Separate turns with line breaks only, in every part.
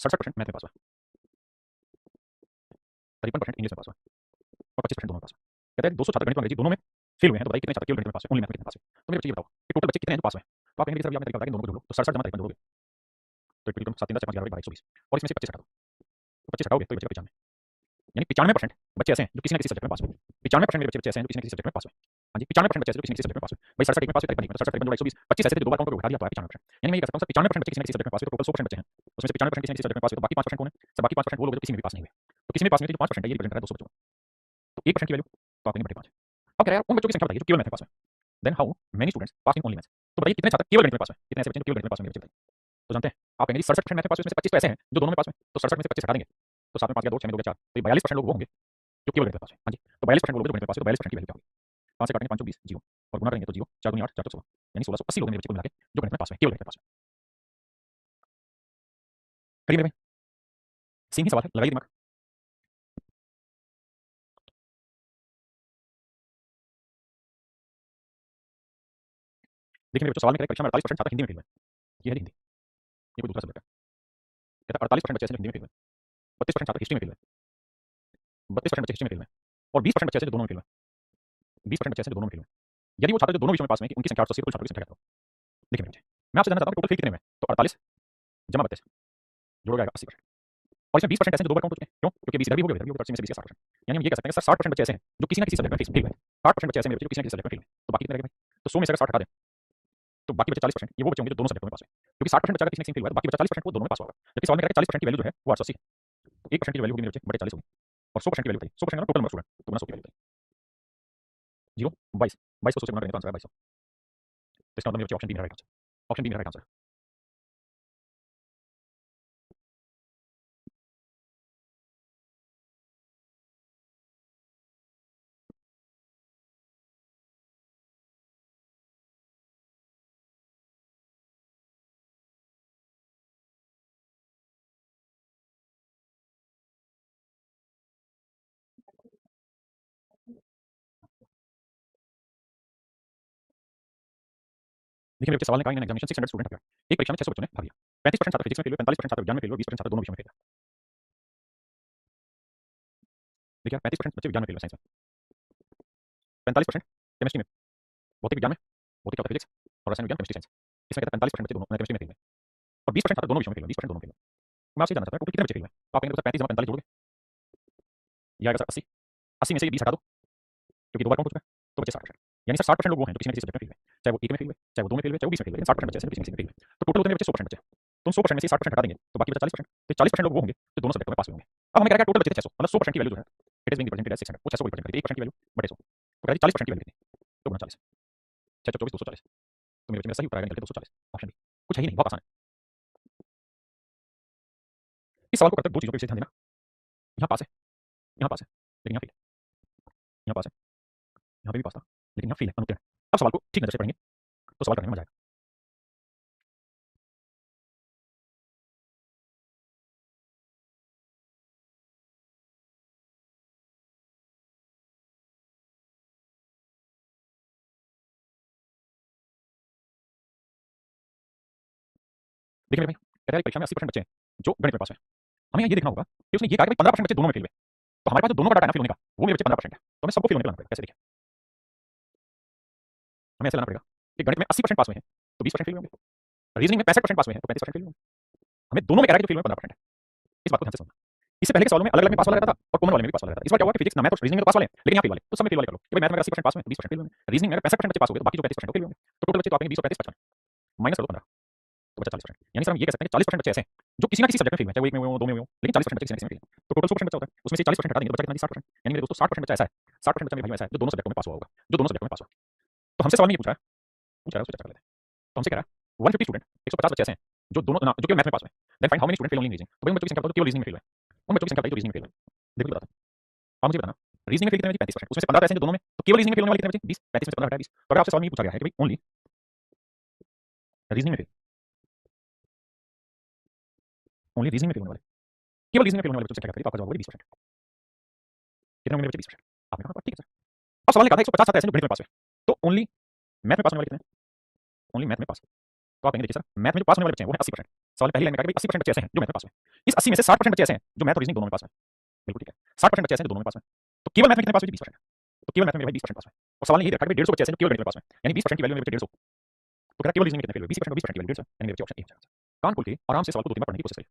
67% math में पास हुआ, 53% English में पास हुआ और 25% दोनों में पास हुआ। कहते हैं 200 छात्र गणित और अंग्रेजी दोनों में फेल हुए हैं, तो बताइए कितने छात्र केवल गणित में पास हुए, ओनली मैथ में कितने पास हुए। तो मेरे बच्चे ये बताओ कि टोटल बच्चे कितने हैं जो पास हुए। तो आप कहेंगे सर, आपने तरीका बताया कि दोनों को जोड़ लो, तो 67 जमा 53 जोड़ोगे तो तुम 7 3 10 5 11 12 120 और इसमें से 25 हटा दो, तो 25 हटाओगे तो ये बचेगा 95। यानी 95% बच्चे ऐसे हैं जो किसी न किसी सब्जेक्ट में पास हुए। 95% मेरे बच्चे ऐसे हैं जो किसी न किसी सब्जेक्ट में पास हुए। हाँ जी, 95% बच्चे ऐसे जो किसी न किसी सब्जेक्ट में पास हुए। भाई 67 एक में पास हुए, 53 में, तो 67 जोड़ा 120, 25 ऐसे थे जो दो बार काउंट करके उठा दिया तो आया 95%। यानी मैं ये कह सकता हूँ सर 95% बच्चे किसी न किसी सब्जेक्ट में पास हुए, तो टोटल 100% बच्चे हैं। उसमें से 95% किसी न किसी सब्जेक्ट में पास हुए, तो बाकी 5% कौन है? सर बाकी 5% वो लोग जो किसी में भी पास नहीं हुए। तो किसी में पास नहीं हुए, जो 5% है ये रिप्रेजेंट कर रहा है 200 बच्चों को। तो 1% की वैल्यू तो आप कहेंगे बटे 5। अब कह रहा है उन बच्चों की संख्या बताइए जो केवल मैथ में पास हुए। Then how many students pass in only maths. तो बताइए कितने छात्र केवल गणित में पास हुए, कितने ऐसे बच्चे जो केवल गणित में पास हुए मेरे बच्चे बताइए। तो जानते हैं आप कहेंगे 67% मैथ में पास हुए, उसमें से 25 तो ऐसे हैं जो दोनों में पास हुए, तो 67 में से 25 हटा देंगे तो 7 में 5 गया 2, 6 में 2 गया 4, तो 42% लोग वो होंगे जो केवल गणित में पास हुए। हाँ जी, तो 42% वो लोग जो गणित में पास हुए, तो 42% की वैल्यू क्या होगी? 5 से काटेंगे 5 20 जीरो और गुना करेंगे तो जीरो 4 दूनी 8 4 16, यानी 1680 लोग मेरे बच्चे को मिला के जो गणित में पास हुए, केवल गणित में पास हुए। करिए मेरे भाई, सेम ही सवाल है, लगाइए दिमाग। देखिए मेरे बच्चों, सवाल में कह रहा है परीक्षा में 48% छात्र हिंदी में फेल हुए। ये है हिंदी, ये कोई दूसरा सब्जेक्ट है। कहता है 48% बच्चे ऐसे जो हिंदी में फेल हुए, 32% छात्र हिस्ट्री में फेल हुए, 32% बच्चे हिस्ट्री में फेल हुए और 20% बच्चे ऐसे जो दोनों में फेल हुए। 20% बच्चे ऐसे जो दोनों में फेल हुए। यदि वो छात्र जो दोनों विषयों में पास हुए उनकी संख्या 880 है, कुल छात्रों की संख्या क्या होगी? देखिए मेरे बच्चे, मैं आपसे जानना चाहता हूँ टोटल फेल कितने हुए, तो 48 जमा 32 जोड़ जाएगा 80%। और इसमें 20% ऐसे हैं जो दो बार काउंट हो चुके हैं, क्यों? क्योंकि 20 इधर भी हो गया, इधर भी हो गया, तो 80 में से 20 का 60%। यानी हम ये कह सकते हैं सर 60% बच्चे ऐसे हैं जो किसी न किसी सब्जेक्ट में फेल हुए। 60% बच्चे ऐसे हैं मेरे बच्चे जो किसी न किसी सब्जेक्ट में फेल हुए, तो बाकी कितने रह गए भाई? तो 100 में से अगर 60 हटा दें तो बाकी बचे 40%, ये वो बच्चे होंगे जो दोनों सब्जेक्टों में पास हुए। क्योंकि 60% बच्चा अगर किसी ने फेल हुआ है तो बाकी बचा 40% वो दोनों में पास होगा। जबकि सवाल में कह रहा है 40% की वैल्यू जो है वो 880 है, तो 1% की वैल्यू होगी मेरे बच्चे बटे 40 होगी और 100% की वैल्यू बताइए, 100% टोटल नंबर स्टूडेंट, तो गुना 100 की वैल्यू बताइए। 0 22 22 को 100 से गुना करेंगे तो आंसर है 2200। तो इसका मतलब मेरे बच्चे ऑप्शन बी मेरा राइट आंसर, ऑप्शन बी मेरा राइट आंसर है। देखिए मेरे बच्चे, सवाल ने कहा इन एग्जामिनेशन 600 स्टूडेंट अपियर, एक परीक्षा में 600 बच्चों ने भाग लिया। 35% छात्र फिजिक्स में फेल हुए, 45% छात्र विज्ञान में फेल हुए, 20% छात्र दोनों विषयों में फेल हुए। देखिए 35% बच्चे विज्ञान में फेल हुए, साइंस में, 45% केमिस्ट्री में, भौतिक विज्ञान में, भौतिक क्या होता है फिजिक्स और रसायन विज्ञान केमिस्ट्री साइंस, इसमें कहता है 45% बच्चे दोनों केमिस्ट्री में फेल हुए और 20% छात्र दोनों विषयों में फेल हुए, 20% दोनों फेल हुए। मैं आपसे जानना चाहता हूँ टोटल कितने बच्चे फेल हुए? तो आप कहेंगे सर 35 जमा 45 जोड़ोगे, ये आएगा सर 80, 80 में से ये 20 हटा दो क्योंकि दो बार काउंट हो चुका है, तो बचे 60%। यानी सर 60% लोग वो हैं जो किसी न किसी सब्जेक्ट में फेल हुए, चाहे वो एक में फेल हुए, चाहे वो दो में फेल हुए, चाहे वो 20 में फेल हुए, लेकिन 60% बच्चे ऐसे हैं जो किसी न किसी में फेल हुए। तो टोटल होते हैं बच्चे 100% बच्चे, तो 100% में से 60% हटा देंगे तो बाकी बचा 40%, तो 40% लोग वो होंगे जो दोनों सब्जेक्टों में पास हुए होंगे। अब हमें कह रहा है टोटल बचे थे 600, मतलब 100% की वैल्यू जो है it is being represented as 600, वो 600 को रिप्रेजेंट करती है, 1% की वैल्यू बटे 100, तो कह रही 40% की वैल्यू कितनी? तो गुना 40, 6 24 240, तो मेरे बच्चे मेरा सही उत्तर आएगा निकल के 240, ऑप्शन बी। कुछ है ही नहीं, बहुत आसान है। इस सवाल को करते दो चीजों पर विशेष ध्यान देना, यहाँ पास है, यहाँ पास है लेकिन यहाँ फेल है, यहाँ पास है, यहाँ पे भी पास था लेकिन यहाँ फेल है, अनुत्तीर्ण। अब सवाल को ठीक नजर से पढ़ेंगे तो सवाल करने में मजा आएगा। देखिए मेरे भाई, कहता है परीक्षा में 80% बच्चे हैं जो गणित में पास हैं। हमें ये देखना होगा कि उसने ये कहा कि 15% बच्चे दोनों में फेल हुए, तो हमारे पास जो दोनों का डाटा है ना फेल होने का, वो मेरे बच्चे 15% है, तो हमें सबको फेल होने पे लाना पड़ेगा। कैसे? देखिए हमें ऐसे लाना पड़ेगा कि गणित में 80% पास हुए हैं तो 20% फेल होंगे, रीजनिंग में 65% पास हुए हैं तो 35% फेल होंगे। हमें दोनों में कह रहा है कि जो फेल हुए 15% है। इस बात को ध्यान से समझना। इससे पहले के सवालों में अलग अलग में पास वाला रहता था और कॉमन वाले में भी पास वाला रहता था। इस बार क्या हुआ कि फिजिक्स ना मैथ और रीजनिंग में तो पास वाले हैं लेकिन यहाँ फेल वाले, तो सब में फेल वाले कर लो कि भाई मैथ में 80% पास हुए 20% फेल होंगे, रीजनिंग में 65% बच्चे पास हो गए तो बाकी जो 35% फेल होंगे। तो टोटल बच्चे तो आपके 20 और 35 55 माइनस कर दो 15, तो बचा 40%। यानी सर हम ये कह सकते हैं कि 40% बच्चे ऐसे हैं जो किसी ना किसी सब्जेक्ट में फेल हुए, चाहे वो एक में हुए हो, दो में हुए हो, लेकिन 40% बच्चे किसी ना किसी में फेल हैं। तो टोटल 100% बच्चा होता है, उसमें से 40% हटा देंगे तो बचा कितना? 60%। यानी मेरे दोस्तों 60% बच्चा ऐसा है, 60% बच्चा मेरे भाई ऐसा है जो दोनों सब्जेक्टों में पास हुआ होगा, जो दोनों सब्जेक्टों में पास हुआ। तो हमसे सवाल में ये पूछ रहा है उससे चर्चा कर लेते हैं। तो हमसे कह रहा है 150 स्टूडेंट, 150 बच्चे ऐसे हैं जो दोनों जो केवल मैथ में पास हुए। Then find how many student fail only in reasoning, तो भाई उन बच्चों की संख्या बताओ जो केवल रीजनिंग में फेल हुए, उन बच्चों की संख्या बताइए जो रीजनिंग में फेल हुए। देखो बताता हूं, आप मुझे बताना रीजनिंग में फेल कितने बचे? 35%, उसमें से 15 ऐसे हैं जो दोनों में, तो केवल रीजनिंग में फेल होने वाले कितने बचे? 20, 35 में से 15 हटाया 20। तो अगर आपसे सवाल में ये पूछा गया है कि भाई ओनली रीजनिंग में फेल, ओनली रीजनिंग में फेल होने वाले, केवल रीजनिंग में फेल होने वाले बच्चों की संख्या करें तो आपका जवाब होगा 20%। कितने होंगे मेरे बच्चे? 20%। आपने कहा ठीक है सर। अब सवाल ने कहा था 150 छात्र ऐसे जो गणित में पास हुए, तो ओनली मैथ में पास होने वाले कितने हैं? ओनली मैथ में पास तो आप कहेंगे देखिए सर मैथ में जो पास होने वाले बच्चे हैं वो है 80%। सवाल पहली लाइन में कहा कि भाई 80% बच्चे ऐसे हैं जो मैथ में पास हुए। इस 80 में से 60% बच्चे ऐसे हैं जो मैथ और रीजनिंग दोनों में पास हैं। बिल्कुल ठीक है, 60% बच्चे ऐसे हैं जो दोनों में पास हैं। तो केवल मैथ में कितने पास हुए? 20%। तो केवल मैथ में मेरे भाई 20% पास हुए। और सवाल यही रखा कि 150 बच्चे ऐसे हैं जो केवल गणित में पास हुए, यानी 20% की वैल्यू में बच्चे 150। तो कहता है केवल रीजनिंग में कितने फेल हुए? 20% और 20% की वैल्यू 150, यानी मेरे बच्चे ऑप्शन ए हो जाएगा। कान खोल के आराम से सवाल को 2-3 बार पढ़ने की कोशिश करिए।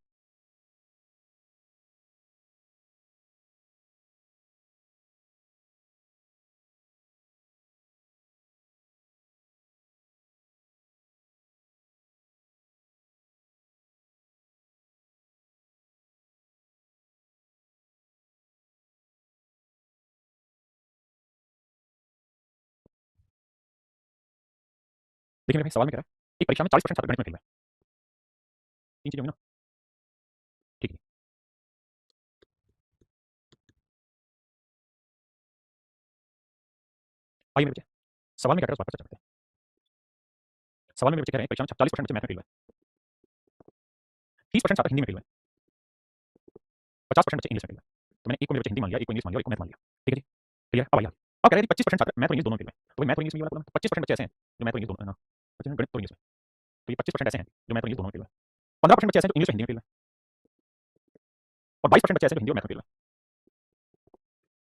देखिए मेरे भाई सवाल में कह रहा है एक परीक्षा में 40% छात्र गणित में फेल हुए। तीन चीजें होंगी ना, ठीक है। आइए मेरे बच्चे सवाल में क्या कह रहा है उस बात पर चर्चा करते हैं। सवाल में मेरे बच्चे कह रहे हैं परीक्षा में 40% बच्चे मैथ में फेल हुए, 30% छात्र हिंदी में फेल हुए, 50% बच्चे इंग्लिश में फेल हुए। तो मैंने एक को मेरे बच्चे हिंदी मान लिया, एक को इंग्लिश मान लिया और एक को मैथ मान लिया। ठीक है जी, क्लियर? अब आइए अब कह रहे हैं 25% छात्र मैथ और इंग्लिश दोनों में फेल हुए। तो भाई मैथ और इंग्लिश में ये वाला कॉलम 25% बच्चे ऐसे हैं जो मैथ और इंग्लिश दोनों ना बच्चे गणित और इंग्लिश में। तो ये 25% ऐसे हैं जो मैथ और इंग्लिश दोनों में फेल हुए। 15% बच्चे ऐसे हैं जो इंग्लिश और हिंदी में फेल हुए और 22% बच्चे ऐसे हैं जो हिंदी और मैथ में फेल हुए।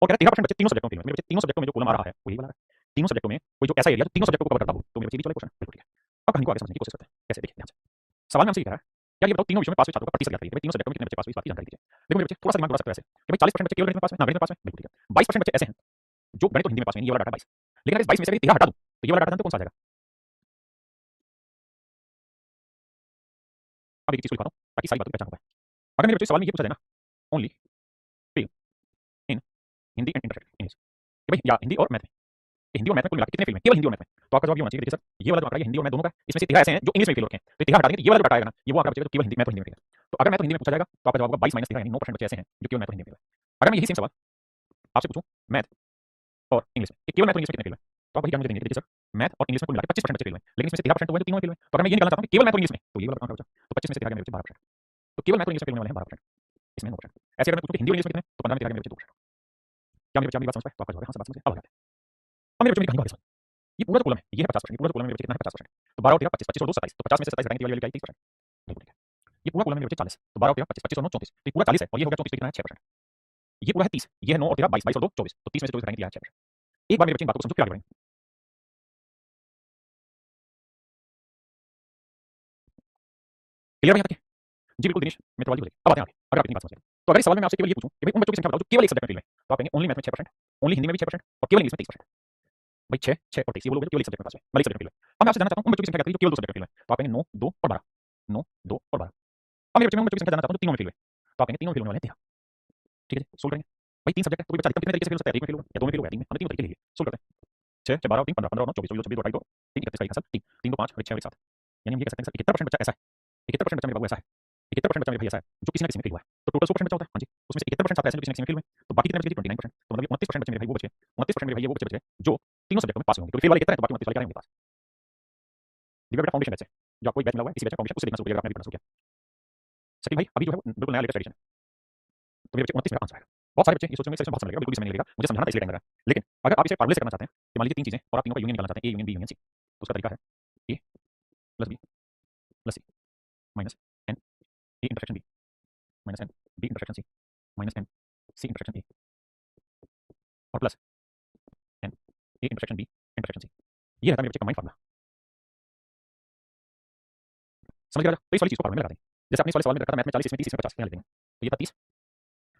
और कह रहे हैं 13% बच्चे तीनों सब्जेक्टों में फेल हुए। मेरे बच्चे तीनों सब्जेक्टों में जो कॉलम आ रहा है वो यही वाला है। तीनों सब्जेक्टों में कोई जो ऐसा एरिया जो तीनों सब्जेक्टों को कवर करता हो तो मेरे बच्चे ये भी चले क्वेश्चन बिल्कुल ठीक है। अब कहानी को आगे समझने की कोशिश करते हैं। कैसे? देखिए ध्यान से। सवाल में हमसे ये कह रहा है क्या ये बताओ तीनों विषयों में पास हुए छात्रों का प्रतिशत ज्ञात करिए। भाई तीनों सब्जेक्टों में कितने बच्चे पास हुए इस बात की जानकारी दीजिए। देखो मेरे बच्चे थोड़ा सा दिमाग दौड़ा सकते हो ऐसे कि भाई 40% बच्चे केवल गणित में पास हुए, ना गणित में पास हुए, बिल्कुल ठीक है। 22% बच्चे ऐसे हैं जो गणित और हिंदी में पास हुए, ये वाला डाटा 22। लेकिन अगर इस 22 में से अगर 13 हटा दूं तो ये वाला डाटा जानते हो कौन सा आ जाएगा? अब एक चीज को दिखाता हूं ताकि सारी बातों की पहचान हो पाए। अगर मेरे बच्चे सवाल में ये पूछा जाए ना only fail in Hindi and English, भाई या हिंदी और मैथ में, हिंदी और मैथ में कुल मिलाकर कितने फेल हुए केवल हिंदी और मैथ में, तो आपका जवाब ये होना चाहिए देखिए सर ये वाला जो आंकड़ा ये हिंदी और मैथ दोनों का, इसमें से 13 ऐसे हैं जो इंग्लिश में फेल हो रखे हैं, तो 13 हटा देंगे तो ये वाला जो डाटा आएगा ना ये वो आंकड़ा बचेगा जो केवल हिंदी मैथ और हिंदी में फेल है। तो अगर मैथ और हिंदी में पूछा जाएगा तो आपका जवाब होगा 22 माइनस 13 यानी 9% बच्चे ऐसे हैं जो केवल मैथ और हिंदी में फेल है। अगर मैं यही सेम सवाल आपसे पूछूं मैथ और इंग्लिश में कि केवल मैथ और इंग्लिश में कितने फेल हुए, तो आप वही ज्ञान मुझे देंगे देखिए सर मैथ और इंग्लिश में कुल मिलाकर 25% बच्चे फेल हुए, लेकिन इसमें से 13% हुए जो तीनों में फेल हुए। तो अगर मैं ये निकालना चाहता हूं कि केवल मैथ और इंग्लिश में तो ये वाला आंकड़ा बचा, तो 25 में से 13 गए मेरे बच्चे 12%। तो केवल मैथ और इंग्लिश में फेल होने वाले हैं 12%, इसमें 9%। ऐसे अगर मैं पूछूं कि हिंदी और इंग्लिश में कितने, तो 15 में 13 गए मेरे बच्चे 2%। क्या मेरे बच्चे मेरी बात समझ पाए? तो आपका जवाब है हां सर बात समझ अब आ जाते हैं। अब मेरे बच्चे मेरी कहानी को आगे समझ। ये पूरा जो कॉलम है ये है 50%, ये पूरा जो कॉलम है मेरे बच्चे कितना है 50%। तो 12 और 13 25, 25 और 2 27, तो 50 में से 27 घटाएंगे तो ये वाली वैल्यू क्या आई 30%, बिल्कुल ठीक है। ये पूरा कॉलम है मेरे बच्चे 40, तो 12 और 13 25, 25 और 9 34, तो ये पूरा 40 है और ये हो गया 34 तो कितना है 6%। ये पूरा है 30, ये है 9 और 13 22, 22 और 2 24, तो 30 में से 24 घटाएंगे तो ये है 6%। एक बार मेरे बच्चे इन बातों को समझो फिर आगे बढ़ेंगे। क्लियर है यहाँ तक? जी बिल्कुल दिनेश, मित्र वाली हो जाएगी। अब आते हैं आगे, अगर आप इतनी बात समझ गए। तो अगर इस सवाल में आपसे केवल ये पूछूं कि भाई उन बच्चों की संख्या बताओ जो केवल एक सब्जेक्ट में फेल हुए, तो आप कहेंगे ओनली मैथ में 6%, ओनली हिंदी में भी 6% और केवल इंग्लिश में 30%। भाई 6 6 और 23 ये वो लोग हैं जो केवल एक सब्जेक्ट में पास हुए, मतलब एक सब्जेक्ट में फेल हुए। अब मैं आपसे जानना चाहता हूं उन बच्चों की संख्या क्या थी जो केवल 2 सब्जेक्ट में फेल हुए, तो आप कहेंगे 9 2 और 12, 9 2 और 12। अब मेरे बच्चे में उन बच्चों की संख्या जानना चाहता हूं जो तीनों में फेल हुए, तो आप कहेंगे तीनों में फेल होने वाले हैं 13। ठीक है जी, सोल्व करेंगे। भाई 3 सब्जेक्ट है तो कोई बच्चा अधिकतम कितने तरीके से फेल हो सकता है? एक में फेल होगा या 2 में फेल होगा या 3 में, हमने तीनों तरीके लिए सोल्व करते हैं। 6 6 12 और 3 15 15 और 9 24 24 26 2 3 31 का एक हासिल 3 3 2 5 और 6 और 1 7, यानी हम ये कह सकते हैं सर 71% बच्चा ऐसा है, 71% बच्चा मेरे बाबू ऐसा है, 71% बच्चा मेरे भाई ऐसा है जो किसी ना किसी में फेल हुआ है। तो टोटल 100% बच्चा होता है, हाँ जी, उसमें से 71% छात्र ऐसे हैं जो किसी ना किसी में फेल हुए, तो बाकी कितने बचे जी 29%। तो मतलब ये 29% बच्चे मेरे भाई वो बचे, 29% मेरे भाई ये वो बच्चे बचे जो तीनों सब्जेक्टों में पास होंगे, क्योंकि फेल वाले 71 हैं तो बाकी 29 वाले क्या रहेंगे पास। दिव्या बेटा फाउंडेशन बैच से जो आपको एक बैच मिला हुआ है इसी बैच का फाउंडेशन उससे देखना शुरू करिएगा, आपने भी पढ़ना शुरू किया। सचिन भाई अभी जो है वो बिल्कुल नया लेटेस्ट एडिशन है, तो मेरे बच्चे 29 मेरा आंसर आएगा। बहुत सारे बच्चे ये सोचेंगे सर इसमें बहुत समय लगेगा, बिल्कुल भी समय नहीं लगेगा, मुझे समझाना था इसलिए टाइम लगा। लेकिन अगर आप इसे फार्मूले से करना चाहते हैं कि मान लीजिए 3 चीजें और आप तीनों का यूनियन निकालना चाहते हैं, A union B union C, तो उसका तरीका है A plus B plus C minus N A intersection B minus N B intersection C minus N C intersection A और plus N A intersection B intersection C. ये रहता है मेरे बच्चे का माइंड फार्मूला। समझ गया राजा? तो इस वाली चीज को फार्मूले में लगा देंगे। जैसे आपने इस वाले सवाल में रखा था मैथ में 40, इसमें 30, इसमें 50 यहाँ लिख देंगे, तो ये था 30।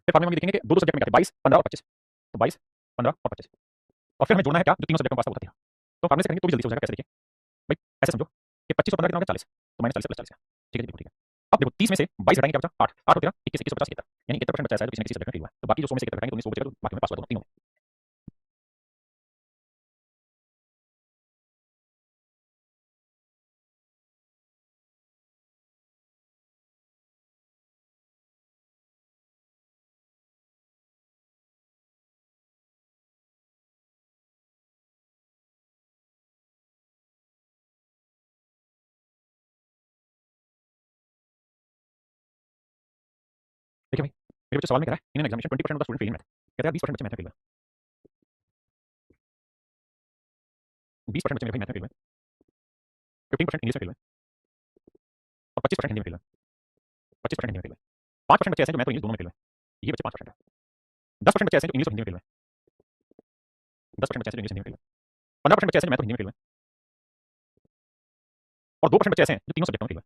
फिर फार्मूले में हम ये देखेंगे कि दो सब्जेक्ट में क्या थे 22 15 और 25, तो 22 15 और 25 और फिर हमें जोड़ना है क्या जो तीनों सब्जेक्ट में पास था वो था 13। तो फार्मूले से करेंगे तो भी जल्दी से हो जाएगा। कैसे? देखिए भाई ऐसे समझो कि 25 और 15 कितना हो गया 40, तो माइनस 40 प्लस 40 का, ठीक है जी बिल्कुल ठीक है। अब देखो 30 में से 22 घटाएंगे क्या बचा 8 8 और 13 21 21 50 71, यानी 71% बचा है जो किसी न किसी सब्जेक्ट में फेल हुआ है। तो बाकी जो 100 में से 71 घटाएंगे तो 19 बचेगा जो बाकी में पास हुआ दोनों तीनों में। देखिए भाई मेरे बच्चे सवाल में कह रहा है in an examination 20% of the student fail in math, कहता है 20% बच्चे मैथ में फेल हुए, 20% बच्चे मेरे भाई मैथ में फेल हुए, 15% इंग्लिश में फेल हुए 25% हिंदी में फेल हुए, 25% हिंदी में फेल हुए, 5% बच्चे ऐसे हैं जो मैथ और इंग्लिश दोनों में फेल हुए, ये बच्चे 5% है। 10% बच्चे ऐसे हैं जो इंग्लिश और हिंदी में फेल हुए, 10% बच्चे ऐसे जो इंग्लिश हिंदी में फेल हुए, 15% बच्चे ऐसे जो मैथ और हिंदी में फेल हुए, और 2% बच्चे ऐसे हैं जो तीनों सब्जेक्टों में फेल हुए,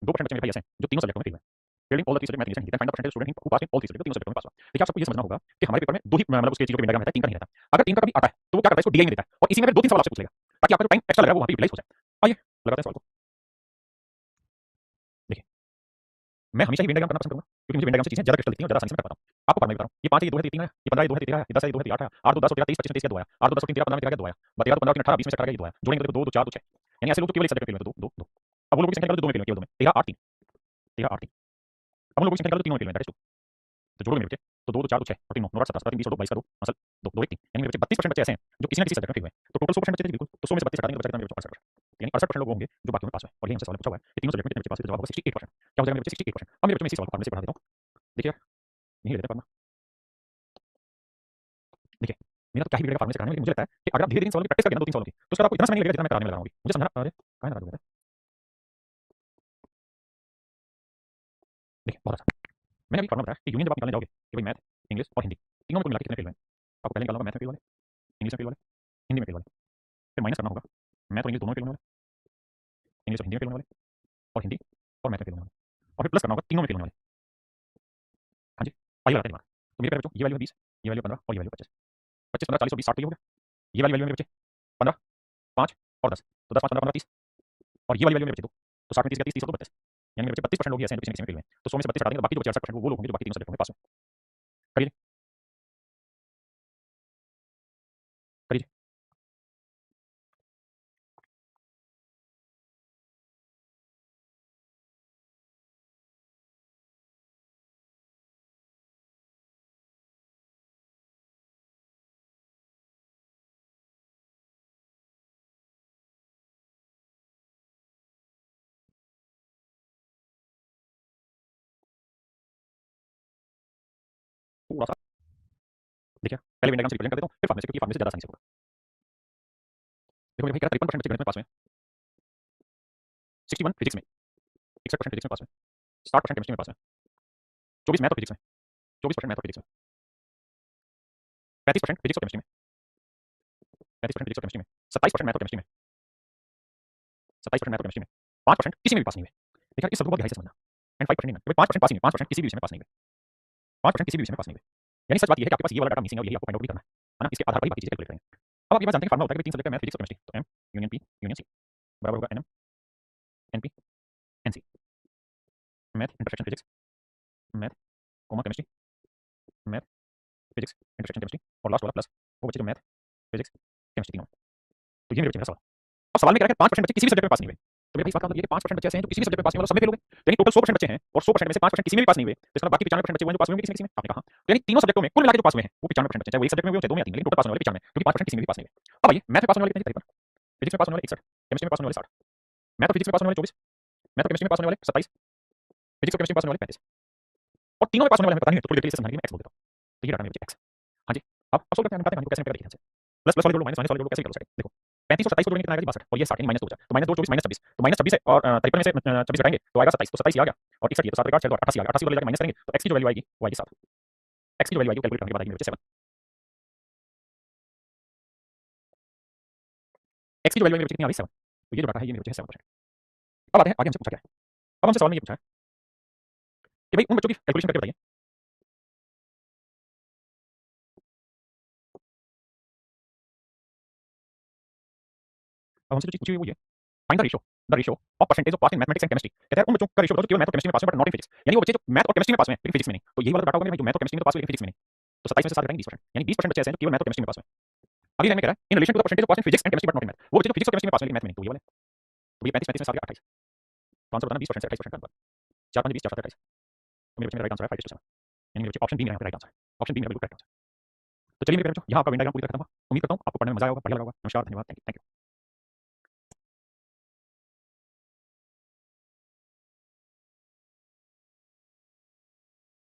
2% बच्चे मेरे भाई ऐसे हैं जो तीनों सब्जेक्टों में फेल हुए, failing all the three subject math English Hindi, find the percentage student who pass in all three subject, तीनों सब्जेक्टों में पास हुआ। देखिए आप सबको ये समझना होगा कि हमारे पेपर में दो ही मतलब उसके चीजों का वेन डायग्राम रहता है, तीन का नहीं रहता। अगर तीन का कभी आता है तो वो क्या करता है, इसको डीआई में देता है और इसी में फिर दो तीन सवाल आपसे पूछ लेगा ताकि आपका जो टाइम एक्स्ट्रा लग रहा है वो वहां पे यूटिलाइज हो जाए। आइए लगाते हैं सवाल को। देखिए मैं हमेशा ही वेन डायग्राम करना पसंद करूंगा क्योंकि मुझे वेन डायग्राम से चीजें ज्यादा क्रिस्टल दिखती हैं और ज्यादा आसानी से मैं कर पाता हूं। आपको पढ़ना भी बता रहा हूं, ये 5 है, ये 2 है, ये 3 है, ये 15 है, 2 है, 13 है, ये 10 है, 2 है, 8 है, 8 2 10 13 30 25 30 2 आया, 8 2 10 13 15 13 2 आया, 12 15 18 20 में से कट गया, ये 2 आया, जोड़ेंगे तो 2 2 4 2 6, यानी ऐसे लोग जो केवल एक सब्जेक्ट में फेल हुए तो 2 2 2। अब वो लोग की संख्या निकालो जो 2 में फेल हुए, केवल 2 में 13 8 3 13 8 3। अब उन लोगों की संख्या निकालो जो 3 में फेल हुए, दैट इज 2। तो जोड़ो मेरे बच्चे, तो 2 2 4 2 6 और 3 9 9 8 17 17 3 20 और 2 22 का 2 असल 2 2 1 3, यानी मेरे बच्चे 32% बच्चे ऐसे हैं जो किसी ना किसी सब्जेक्ट में फेल हुए हैं। तो टोटल 100% बच्चे थे बिल्कुल, तो 100 में से 32 हटा देंगे तो बचा कितना, मेरे बच्चे 68%, यानी 68% लोग होंगे जो बाकियों में पास हुए। और ये हमसे सवाल पूछा हुआ है कि तीनों सब्जेक्ट में कितने बच्चे पास हुए, तो जवाब होगा 68%। क्या हो जाएगा मेरे बच्चे 68%। अब मेरे बच्चे में इसी सवाल को फार्मूले से बढ़ा देता हूं। देखिए यही लेते हैं फार्मूला। देखिए मेरा तो क्या ही बिगड़ेगा फार्मूले से कराने में, लेकिन मुझे लगता है कि अगर आप धीरे धीरे इन सवालों की प्रैक्टिस करके ना 2 3 सवालों की, तो उसका आपको इतना समय नहीं लगेगा जितना मैं कराने में लगा रहा हूँ। मुझे समझाना, अरे कहां लगा दूंगा। देखिए बहुत आसान, मैंने अभी फार्मूला बताया कि यूनियन जब आप निकालने जाओगे कि भाई मैथ इंग्लिश और हिंदी तीनों में कुल मिला के कितने फेल हुए हैं, आपको पहले निकालना होगा मैथ में फेल वाले, इंग्लिश में फेल वाले, हिंदी में फेल वाले, फिर माइनस करना होगा मैथ और इंग्लिश दोनों में फेल होने वाले, इंग्लिश और हिंदी में फेल होने वाले, और हिंदी और मैथ में फेल होने वाले, और फिर प्लस करना होगा तीनों में फेल होने वाले। हाँ जी, आइए लगाते हैं दिमाग। तो मेरे बच्चों ये वैल्यू है 20, ये वैल्यू 15 और ये वैल्यू 25, 25 15 40 और 20 60, तो ये हो गया। ये वाली वैल्यू है मेरे बच्चे 15 5 और 10, तो 10 5 15 15 30, और ये वाली वैल्यू मेरे बच्चे 2, तो 60 में 30 30 30 और 2 32, यानी मेरे बच्चे 32% लोग ही ऐसे हैं जो किसी न किसी में फेल हुए हैं। तो 100 में से 32 हटा देंगे तो बाकी जो बचे 68% वो लोग होंगे जो बाकी तीनों सब्जेक्टों में पास हुए। करिए करिए। थोड़ा सा देखिए पहले वेन डायग्राम से रिप्रेजेंट कर देता हूँ, फिर फार्मूले से, क्योंकि फार्मूले से ज्यादा आसानी से होगा। देखो मेरे भाई कह रहा 53% बच्चे गणित में पास हुए हैं, 61 फिजिक्स में, 61% फिजिक्स में पास हुए, 60% केमिस्ट्री में पास हुए, 24 मैथ और फिजिक्स में, 24% मैथ और फिजिक्स में, 35% फिजिक्स और केमिस्ट्री में, 35% फिजिक्स और केमिस्ट्री में, 27% मैथ और केमिस्ट्री में, 27% मैथ और केमिस्ट्री में, 5% किसी में भी पास नहीं हुए। देखिए इस सब को बहुत गहराई से समझना, एंड 5% नहीं, 5% पास ही नहीं, 5% किसी भी विषय में पास नहीं हुए, 5% किसी भी विषय में पास नहीं हुए। यानी सच बात ये है कि आपके पास ये वाला डाटा मिसिंग है और यही आपको फाइंड आउट भी करना है ना, इसके आधार पर ही बाकी चीजें कैलकुलेट करेंगे। अब आप ये बात जानते हैं फार्मूला होता है कि 3 सब्जेक्ट है मैथ फिजिक्स और केमिस्ट्री, तो M union P union C बराबर होगा NM NP NC, math intersection physics, math comma chemistry, math physics intersection chemistry, और लास्ट वाला प्लस वो बच्चे जो मैथ फिजिक्स केमिस्ट्री तीनों में। तो ये मेरे बच्चे मेरा सवाल। अब सवाल में कह रहा है 5% बच्चे किसी भी सब्जेक्ट में पास नहीं हुए, तो मेरे भाई इस बात का मतलब ये कि 5% बच्चे ऐसे हैं जो किसी भी सब्जेक्ट में पास नहीं हुए, सब में फेल हो गए। यानी टोटल 100% बच्चे हैं और 100% में से 5% किसी में भी पास नहीं हुए, तो इसका मतलब बाकी 95% बच्चे हुए हैं जो पास हुए हैं किसी न किसी में। आपने कहा तो यानी तीनों सब्जेक्टों में कुल मिला के जो पास हुए हैं वो 95% बच्चे, चाहे वो एक सब्जेक्ट में भी हो चाहे दो में या तीन, लेकिन टोटल पास होने वाले 95, क्योंकि 5% किसी में भी पास नहीं हुए। अब आइए मैथ में पास होने वाले कितने, 53, फिजिक्स में पास होने वाले 61, केमिस्ट्री में पास होने वाले 60, मैथ और फिजिक्स में पास होने वाले 24, मैथ और केमिस्ट्री में पास होने वाले 27, फिजिक्स और केमिस्ट्री में पास होने वाले 35, और तीनों में पास होने वाले हमें पता नहीं है, तो थोड़ी देर के लिए समझाने के लिए मैं एक्स बोल देता हूँ। तो ये डाटा मेरे बच्चे एक्स। हाँ जी, अब सोल्व करते हैं, बताते हैं कैसे निकलेगा, देखिए प्लस प्लस वाले जोड़ो, माइनस माइनस वाले जोड़ो, कैसे निकल सकते हैं। देखो 35 और 27 को जोड़ेंगे कितना आएगा, 62, और ये 60 यानी माइनस 2 बचा, तो माइनस 2 24 माइनस 26, तो माइनस 26 है और 53 में से 26 घटाएंगे तो आएगा 27, तो 27 आ गया, और 61 ये तो 7 का 6 तो 88 आ गया, 88 को ले जाकर माइनस करेंगे तो x की जो वैल्यू आएगी वो आएगी 7, x की जो वैल्यू आएगी कैलकुलेट करने के बाद आएगी मेरे बच्चे 7, x की जो वैल्यू मेरे बच्चे कितनी आ गई 7, तो ये जो डाटा है ये मेरे बच्चे है 7%। अब आते हैं आगे, हमसे पूछा क्या है। अब हमसे सवाल में ये पूछा है कि भाई उन बच्चों की कैलकुलेशन करके बताइए। अब हमसे जो चीज पूछी हुई है वो ये, find the ratio of percentage of pass in mathematics and chemistry. कहता है उन बच्चों का रेशियो बताओ जो केवल मैथ और केमिस्ट्री में पास हैं बट नॉट इन फिजिक्स, यानी वो बच्चे जो मैथ और केमिस्ट्री में पास हैं लेकिन फिजिक्स में नहीं। तो यही वाला डाटा होगा मेरे जो मैथ और केमिस्ट्री में तो पास हुए लेकिन फिजिक्स में नहीं, तो 27 में से 7 घटाएंगे 20%, यानी 20% बच्चे ऐसे हैं जो केवल मैथ और केमिस्ट्री में पास हैं। अगली लाइन में कह रहा है in relation to the percentage of pass in physics and chemistry but not in math, वो बच्चे जो फिजिक्स और केमिस्ट्री में पास हैं लेकिन मैथ में नहीं, तो ये वाले, तो ये 35 35 में 7 28, तो आंसर बताना 20% से 28% का अंतर, 4 5 20 4 7 28, तो मेरे बच्चे मेरा राइट आंसर है 5:7, यानी मेरे बच्चे ऑप्शन बी मेरा राइट आंसर है, ऑप्शन बी मेरा बिल्कुल करेक्ट आंसर। तो चलिए मेरे बच्चों यहाँ आपका वेन डायग्राम पूरी तरह खत्म हुआ। उम्मीद करता हूँ आपको पढ़ने में मजा आया होगा, बढ़िया लगा होगा। नमस्कार, धन्यवाद, थैंक यू।